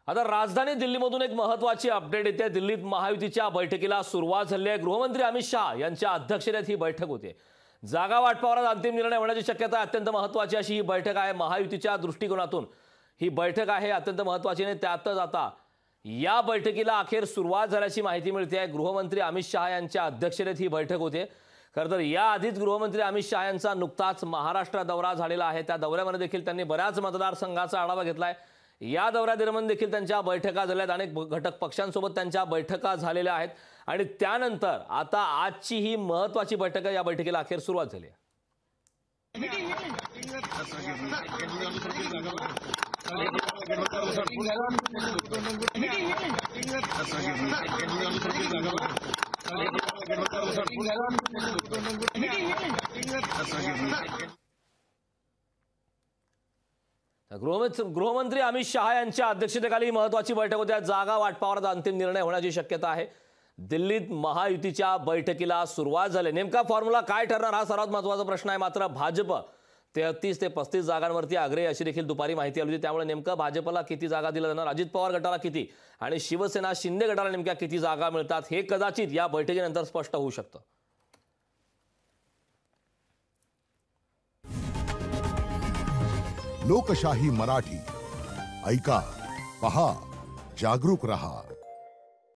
आता राजधानी दिल्लीमधून एक महत्त्वाची अपडेट येते। दिल्लीत महायुतीच्या बैठकीला सुरुवात झाली आहे। गृहमंत्री अमित शहा यांच्या अध्यक्षतेत ही बैठक होते। जागा वाटपावर अंतिम निर्णय होण्याची शक्यता अत्यंत महत्त्वाची अशी ही बैठक आहे। महायुतीच्या दृष्टिकोनातून ही बैठक आहे अत्यंत महत्त्वाची आणि त्यातच आता या बैठकीला अखेर सुरुवात झाल्याची माहिती मिळते आहे। गृहमंत्री अमित शहा यांच्या अध्यक्षतेत ही बैठक होते। खरं तर या आधीच गृहमंत्री अमित शहा यांचा नुकताच महाराष्ट्र दौरा झालेला आहे। त्या दौऱ्यामध्ये देखील त्यांनी बऱ्याच मतदारसंघाचा आढावा घेतलाय। या दौऱ्यादरम्यान देखील त्यांच्या बैठका झाल्यात। अनेक घटक पक्षांसोबत त्यांच्या बैठका झालेल्या आहेत आणि त्यानंतर आता आजची ही महत्त्वाची बैठक या बैठकीला अखेर सुरुवात झाली आहे। गृहमंत्री अमित शहा यांच्या अध्यक्षतेखाली महत्त्वाची बैठक होती। जागा वाटपावर अंतिम निर्णय होण्याची शक्यता आहे। दिल्लीत महायुतीच्या बैठकीला सुरुवात झाली। नेमका फॉर्म्युला काय ठरणार हा सर्वात महत्त्वाचा प्रश्न आहे। मात्र भाजप 33 ते 35 जागांवरती आग्रही अशी देखील दुपारी माहिती आली होती। त्यामुळे नेमकं भाजपला किती जागा दिल्या जाणार, अजित पवार गटाला किती आणि शिवसेना शिंदे गटाला नेमक्या किती जागा मिळतात हे कदाचित या बैठकीनंतर स्पष्ट होऊ शकतं। लोकशाही मराठी ऐका, पहा, जागरूक रहा।